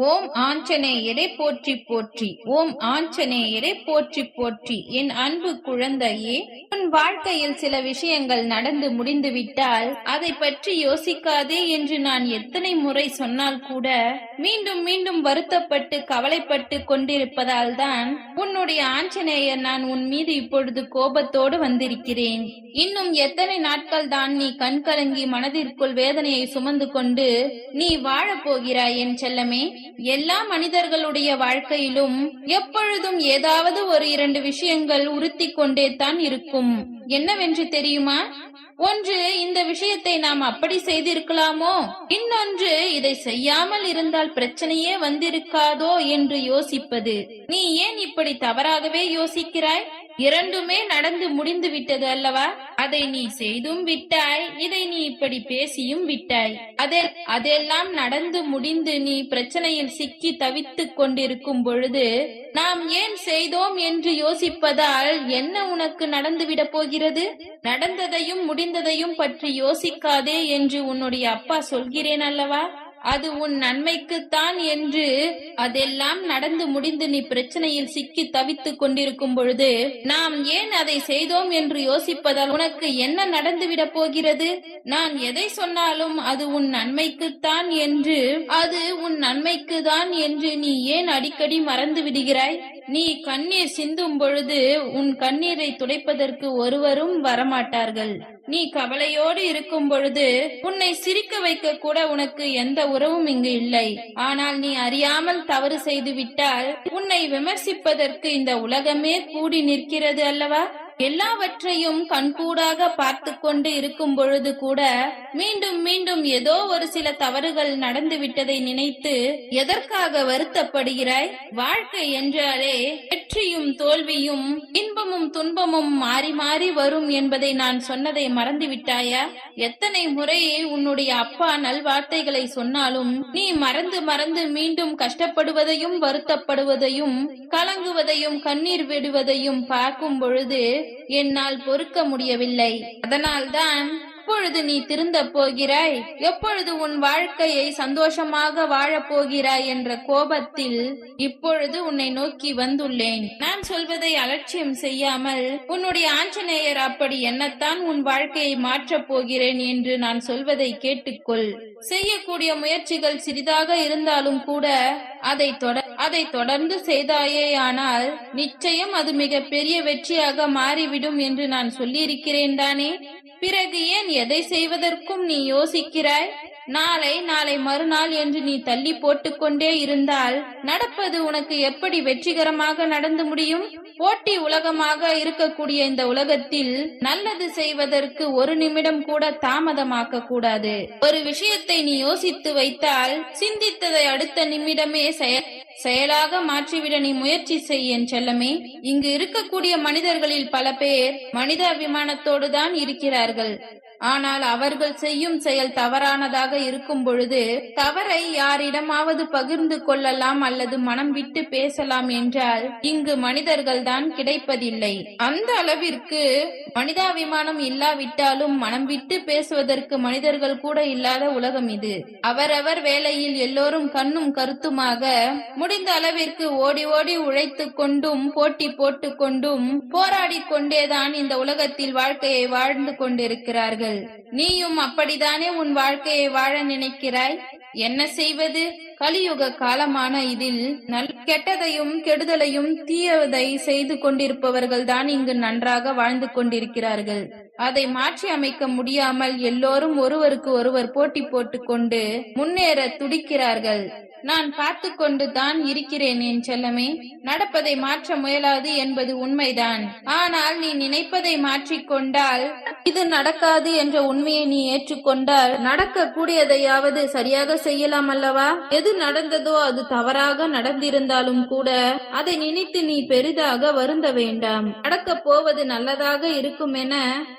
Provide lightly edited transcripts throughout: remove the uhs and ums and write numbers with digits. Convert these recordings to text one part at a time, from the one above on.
ஓம் ஆஞ்சநேயரை போற்றி போற்றி. ஓம் ஆஞ்சநேயரை போற்றி போற்றி. என் அன்பு குழந்தையே, உன் வாழ்க்கையில் சில விஷயங்கள் நடந்து முடிந்துவிட்டால் அதை பற்றி யோசிக்காதே என்று நான் எத்தனை முறை சொன்னால் கூட மீண்டும் மீண்டும் வருத்தப்பட்டு கவலைப்பட்டு கொண்டிருப்பதால் தான் உன்னுடைய ஆஞ்சநேயர் நான் உன் மீது இப்பொழுது கோபத்தோடு வந்திருக்கிறேன். இன்னும் எத்தனை நாட்கள் தான் நீ கண்கலங்கி மனதிற்குள் வேதனையை சுமந்து கொண்டு நீ வாழப் போகிறாய் என் செல்லமே? எல்லா மனிதர்களுடைய வாழ்க்கையிலும் எப்பொழுதும் ஏதாவது ஒரு 2 விஷயங்கள் உறுத்தி கொண்டே தான் இருக்கும். என்னவென்று தெரியுமா? ஒன்று, இந்த விஷயத்தை நாம் அப்படி செய்திருக்கலாமோ, இன்னொன்று இதை செய்யாமல் இருந்தால் பிரச்சனையே வந்திருக்காதோ என்று யோசிப்பது. நீ ஏன் இப்படி தவறாகவே யோசிக்கிறாய்? இரண்டுமே நடந்து முடிந்து விட்டது அல்லவா? அதை நீ செய்தும் விட்டாய், இதை நீ இப்படி பேசியும் விட்டாய். அதெல்லாம் நடந்து முடிந்து நீ பிரச்சனையில் சிக்கி தவித்துக் கொண்டிருக்கும் பொழுது நாம் ஏன் செய்தோம் என்று யோசிப்பதால் என்ன உனக்கு நடந்துவிடப் போகிறது? நடந்ததையும் முடிந்ததையும் பற்றி யோசிக்காதே என்று உன்னுடைய அப்பா சொல்கிறேன் அல்லவா? அது உன் நன்மைக்குத்தான் என்று. அதெல்லாம் நடந்து முடிந்து நீ பிரச்சனையில் சிக்கி தவித்துக் கொண்டிருக்கும் பொழுது நாம் ஏன் அதை செய்தோம் என்று யோசிப்பதால் உனக்கு என்ன நடந்துவிடப் போகிறது? நான் எதை சொன்னாலும் அது உன் நன்மைக்குத்தான் என்று, அது உன் நன்மைக்குதான் என்று நீ ஏன் அடிக்கடி மறந்து விடுகிறாய்? நீ கண்ணீர் சிந்தும் பொழுது உன் கண்ணீரை துடைப்பதற்கு ஒருவரும் வரமாட்டார்கள். நீ கவலையோடு இருக்கும் பொழுது உன்னை சிரிக்க வைக்க கூட உனக்கு எந்த உறவும் இங்கு இல்லை. ஆனால் நீ அறியாமல் தவறு செய்து விட்டால் உன்னை விமர்சிப்பதற்கு இந்த உலகமே கூடி நிற்கிறது அல்லவா? எல்லாவற்றையும் கண்கூடாக பார்த்து கொண்டு இருக்கும் பொழுது கூட மீண்டும் மீண்டும் ஏதோ ஒரு சில தவறுகள் நடந்து விட்டதை நினைத்து எதற்காக வருத்தப்படுகிறாய்? வாழ்க்கை என்றாலே வெற்றியும் தோல்வியும் இன்பமும் துன்பமும் மாறி மாறி வரும் என்பதை நான் சொன்னதை மறந்து விட்டாயா? எத்தனை முறை உன்னுடைய அப்பா நல்வார்த்தைகளை சொன்னாலும் நீ மறந்து மறந்து மீண்டும் கஷ்டப்படுவதையும் வருத்தப்படுவதையும் கலங்குவதையும் கண்ணீர் விடுவதையும் பார்க்கும் பொழுது என்னால் பொறுக்க முடியவில்லை. அதனால்தான் எப்பொழுது நீ திருந்த போகிறாய், எப்பொழுது உன் வாழ்க்கையை சந்தோஷமாக வாழப் போகிறாய் என்ற கோபத்தில் இப்பொழுது உன்னை நோக்கி வந்துள்ளேன். நான் சொல்வதை அலட்சியம் செய்யாமல் உன்னுடைய ஆஞ்சநேயர் அப்படி என்னத்தான் உன் வாழ்க்கையை மாற்றப் போகிறேன் என்று நான் சொல்வதை கேட்டுக்கொள். செய்யக்கூடிய முயற்சிகள் சிறிதாக இருந்தாலும் கூட அதை தொடர்ந்து செய்தாயேயானால் நிச்சயம் அது மிக பெரிய வெற்றியாக மாறிவிடும் என்று நான் சொல்லியிருக்கிறேன் தானே? பிறகு ஏன் எதை செய்வதற்கும் நீ யோசிக்கிறாய்? நாளை மறுநாள் என்று நீ தள்ளி போட்டுக்கொண்டே இருந்தால் நடப்பது உனக்கு எப்படி வெற்றிகரமாக நடந்து முடியும்? போட்டி உலகமாக இருக்கக்கூடிய இந்த உலகத்தில் நல்லது செய்வதற்கு ஒரு நிமிடம் கூட தாமதமாக்க கூடாது. ஒரு விஷயத்தை நீ யோசித்து வைத்தால் சிந்தித்ததை அடுத்த நிமிடமே செயலாக மாற்றிவிட நீ முயற்சி செய் என் செல்லமே. இங்கு இருக்கக்கூடிய மனிதர்களில் பல பேர் மனிதாபிமானத்தோடு தான் இருக்கிறார்கள். ஆனால் அவர்கள் செய்யும் செயல் தவறானதாக இருக்கும் பொழுது தவறை யாரிடமாவது பகிர்ந்து கொள்ளலாம் அல்லது மனம் விட்டு பேசலாம் என்றால் இங்கு மனிதர்கள் தான் கிடைப்பதில்லை. அந்த அளவிற்கு மனிதாபிமானம் இல்லாவிட்டாலும் மனம் விட்டு பேசுவதற்கு மனிதர்கள் கூட இல்லாத உலகம் இது. அவரவர் வேலையில் எல்லோரும் கண்ணும் கருத்துமாக முடிந்த அளவிற்கு ஓடி ஓடி உழைத்து கொண்டும் போட்டி போட்டு கொண்டும் போராடி கொண்டேதான் இந்த உலகத்தில் வாழ்க்கையை வாழ்ந்து கொண்டிருக்கிறார்கள். நீயும் அப்படித்தானே உன் வாழ்க்கையை வாழ நினைக்கிறாய்? என்ன செய்வது? கலியுக காலமான இதில் கெட்டதையும் கெடுதலையும் தீயதை செய்து கொண்டிருப்பவர்கள் தான் இங்கு நன்றாக வாழ்ந்து கொண்டிருக்கிறார்கள். அதை மாற்றி அமைக்க முடியாமல் எல்லோரும் ஒருவருக்கு ஒருவர் போட்டி போட்டு கொண்டு முன்னேற துடிக்கிறார்கள். நான் பார்த்து கொண்டு தான் இருக்கிறேன் என் செல்லமே. நடப்பதை மாற்ற முயலாது என்பது உண்மைதான். ஆனால் நீ நினைப்பதை மாற்றிக்கொண்டால், இது நடக்காது என்ற உண்மையை நீ ஏற்றுக்கொண்டால் நடக்க கூடியதையாவது சரியாக செய்யலாம் அல்லவா? எது நடந்ததோ அது தவறாக நடந்திருந்தாலும் கூட அதை நினைத்து நீ பெரிதாக வருந்த வேண்டாம். நடக்க போவது நல்லதாக இருக்கும் என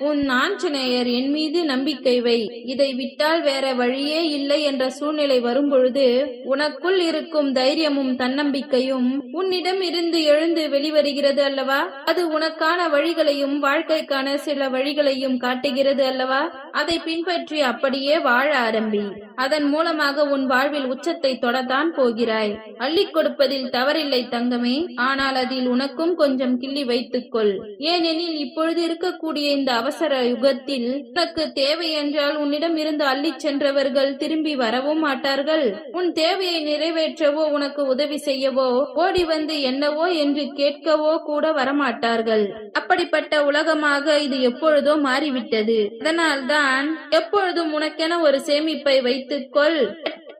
உன் ஆஞ்சநேயர் என் மீது நம்பிக்கை வை. இதை விட்டால் வேற வழியே இல்லை என்ற சூழ்நிலை வரும்பொழுது உனக்குள் இருக்கும் தைரியமும் தன்னம்பிக்கையும் உன்னிடம் இருந்து எழுந்து வெளிவருகிறது அல்லவா? அது உனக்கான வழிகளையும் வாழ்க்கைக்கான சில வழிகளையும் காட்டுகிறது அல்லவா? அதை பின்பற்றி அப்படியே வாழ ஆரம்பி. அதன் மூலமாக உன் வாழ்வில் உச்சத்தை தொடத்தான் போகிறாய். அள்ளிக் கொடுப்பதில் தவறில்லை தங்கமே, ஆனால் அதில் உனக்கும் கொஞ்சம் கிள்ளி வைத்துக்கொள். ஏனெனில் இப்பொழுது இருக்கக்கூடிய இந்த அவசர யுகத்தில் உனக்கு தேவை என்றால் உன்னிடம் இருந்து அள்ளிச் சென்றவர்கள் திரும்பி வரவும் மாட்டார்கள். உன் தேவையை நிறைவேற்றவோ உனக்கு உதவி செய்யவோ ஓடி வந்து என்னவோ என்று கேட்கவோ கூட வரமாட்டார்கள். அப்படிப்பட்ட உலகமாக இது எப்பொழுதோ மாறிவிட்டது. அதனால்தான் எப்பொழுதும் உனக்கென ஒரு சேமிப்பை வைத்துக்கொள்.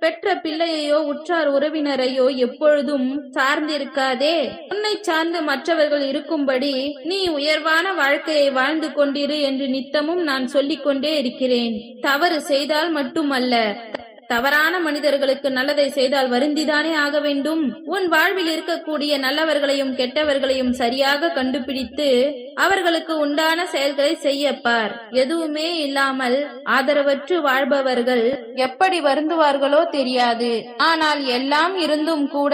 பெற்ற பிள்ளையையோ உற்றார் உறவினரையோ எப்பொழுதும் சார்ந்திருக்காதே. உன்னை சார்ந்து மற்றவர்கள் இருக்கும்படி நீ உயர்வான வாழ்க்கையை வாழ்ந்து கொண்டிரு என்று நித்தமும் நான் சொல்லிக் கொண்டே இருக்கிறேன். தவறு செய்தால் மட்டுமல்ல, தவறான மனிதர்களுக்கு நல்லதை செய்தால் வருந்திதானே ஆக வேண்டும். உன் வாழ்வில் இருக்கக்கூடிய நல்லவர்களையும் கெட்டவர்களையும் சரியாக கண்டுபிடித்து அவர்களுக்கு உண்டான செயல்களை செய்யப்பார். எதுவுமே இல்லாமல் ஆதரவற்று வாழ்பவர்கள் எப்படி வருந்துவார்களோ தெரியாது. ஆனால் எல்லாம் இருந்தும் கூட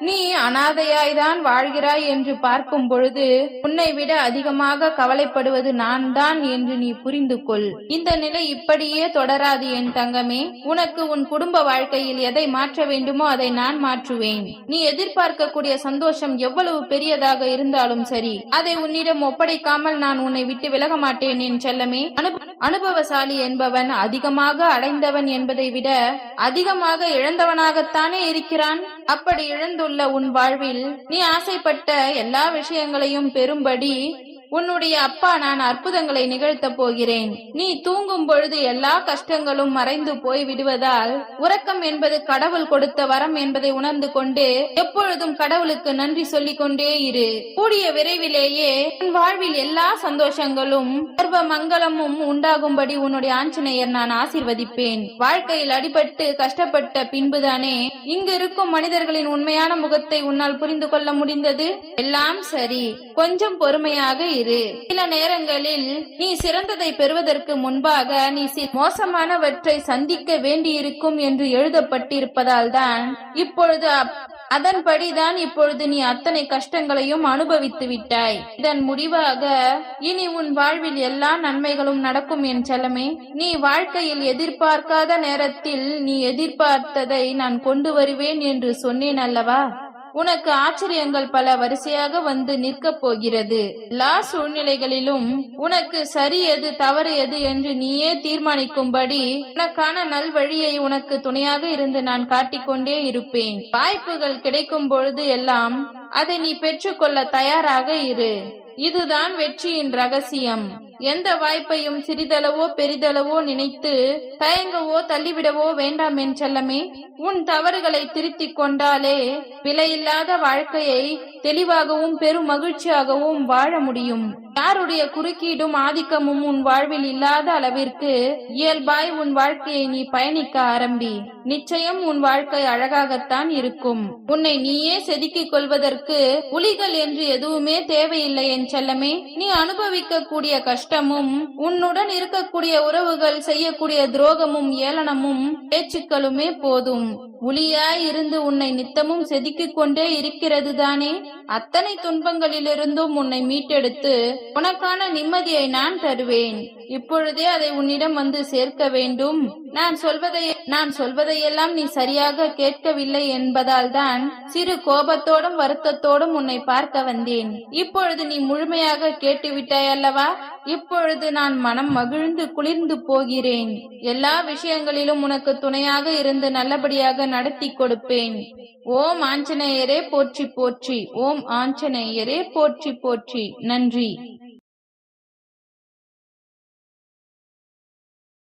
நீ அனாதையாய்தான் வாழ்கிறாய் என்று பார்க்கும் பொழுது உன்னை விட அதிகமாக கவலைப்படுவது நான் தான் என்று நீ புரிந்து கொள். இந்த நிலை இப்படியே தொடராது என் தங்கமே. உனக்கு உன் குடும்ப வாழ்க்கையில் எதை மாற்ற வேண்டுமோ அதை நான் மாற்றுவேன். நீ எதிர்பார்க்கக்கூடிய சந்தோஷம் எவ்வளவு பெரியதாக இருந்தாலும் சரி, அதை உன்னிடம் ஒப்படைக்காமல் நான் உன்னை விட்டு விலக மாட்டேன் என் செல்லமே. அனுபவசாலி என்பவன் அதிகமாக அடைந்தவன் என்பதை விட அதிகமாக இழந்தவனாகத்தானே இருக்கிறான். அப்படி இழந்துள்ள உன் வாழ்வில் நீ ஆசைப்பட்ட எல்லா விஷயங்களையும் பெறும்படி உன்னுடைய அப்பா நான் அற்புதங்களை நிகழ்த்தப் போகிறேன். நீ தூங்கும் பொழுது எல்லா கஷ்டங்களும் மறைந்து போய் விடுவதால் உறக்கம் என்பது கடவுள் கொடுத்த வரம் என்பதை உணர்ந்து கொண்டு எப்பொழுதும் கடவுளுக்கு நன்றி சொல்லிக் கொண்டே இரு. கூடிய விரைவிலேயே உன் வாழ்வில் எல்லா சந்தோஷங்களும் சர்வ மங்களமும் உண்டாகும்படி உன்னுடைய ஆஞ்சநேயர் நான் ஆசீர்வதிப்பேன். வாழ்க்கையில் அடிபட்டு கஷ்டப்பட்ட பின்புதானே இங்கு இருக்கும் மனிதர்களின் உண்மையான முகத்தை உன்னால் புரிந்து கொள்ள முடிந்தது. எல்லாம் சரி, கொஞ்சம் பொறுமையாக சில நேரங்களில் நீ சிறந்ததை பெறுவதற்கு முன்பாக நீ மோசமானவற்றை சந்திக்க வேண்டியிருக்கும் என்று எழுதப்பட்டிருப்பதால் தான் இப்பொழுது அதன்படிதான் இப்பொழுது நீ அத்தனை கஷ்டங்களையும் அனுபவித்து விட்டாய். இதன் முடிவாக இனி உன் வாழ்வில் எல்லா நன்மைகளும் நடக்கும் என் செல்லமே. நீ வாழ்க்கையில் எதிர்பார்க்காத நேரத்தில் நீ எதிர்பார்த்ததை நான் கொண்டு வருவேன் என்று சொன்னேன் அல்லவா? உனக்கு ஆச்சரியங்கள் பல வரிசையாக வந்து நிற்கப் போகிறது. எல்லா சூழ்நிலைகளிலும் உனக்கு சரி எது தவறு எது என்று நீயே தீர்மானிக்கும்படி உனக்கான நல்வழியை உனக்கு துணையாக இருந்து நான் காட்டிக்கொண்டே இருப்பேன். வாய்ப்புகள் கிடைக்கும் பொழுது எல்லாம் அதை நீ பெற்றுக்கொள்ள தயாராக இரு. இதுதான் வெற்றியின் ரகசியம். எந்த வாய்ப்பையும் சிறிதளவோ பெரிதளவோ நினைத்து தயங்கவோ தள்ளிவிடவோ வேண்டாம் என் செல்லமே. உன் தவறுகளை திருத்திக் கொண்டாலே விலையில்லாத வாழ்க்கையை தெளிவாகவும் பெரும் மகிழ்ச்சியாகவும் வாழ முடியும். யாருடைய குறுக்கீடும் ஆதிக்கமும் உன் வாழ்வில் இல்லாத அளவிற்கு இயல்பாய் உன் வாழ்க்கையை நீ பயணிக்க ஆரம்பி. நிச்சயம் உன் வாழ்க்கை அழகாகத்தான் இருக்கும். உன்னை நீயே செதுக்கிக் கொள்வதற்கு புலிகள் என்று எதுவுமே தேவையில்லை என் செல்லமே. நீ அனுபவிக்க கூடிய கஷ்டமும் உன்னுடன் இருக்கக்கூடிய உறவுகள் செய்யக்கூடிய துரோகமும் ஏளனமும் பேச்சுக்களுமே போதும். புலியாய் இருந்து உன்னை நித்தமும் செதுக்கிக் கொண்டே இருக்கிறது தானே. அத்தனை துன்பங்களிலிருந்தும் உன்னை மீட்டெடுத்து உனக்கான நிம்மதியை நான் தருவேன். இப்பொழுதே அதை உன்னிடம் வந்து சேர்க்க வேண்டும். நான் சொல்வதையெல்லாம் நீ சரியாக கேட்கவில்லை என்பதால் தான் சிறு கோபத்தோடும் வருத்தத்தோடும் உன்னை பார்க்க வந்தேன். இப்பொழுது நீ முழுமையாக கேட்டுவிட்டாய் அல்லவா? இப்பொழுது நான் மனம் மகிழ்ந்து குளிர்ந்து போகிறேன். எல்லா விஷயங்களிலும் உனக்கு துணையாக இருந்து நல்லபடியாக நடத்தி கொடுப்பேன். ஓம் ஆஞ்சநேயரே போற்றி போற்றி. ஓம் ஆஞ்சநேயரே போற்றி போற்றி. நன்றி.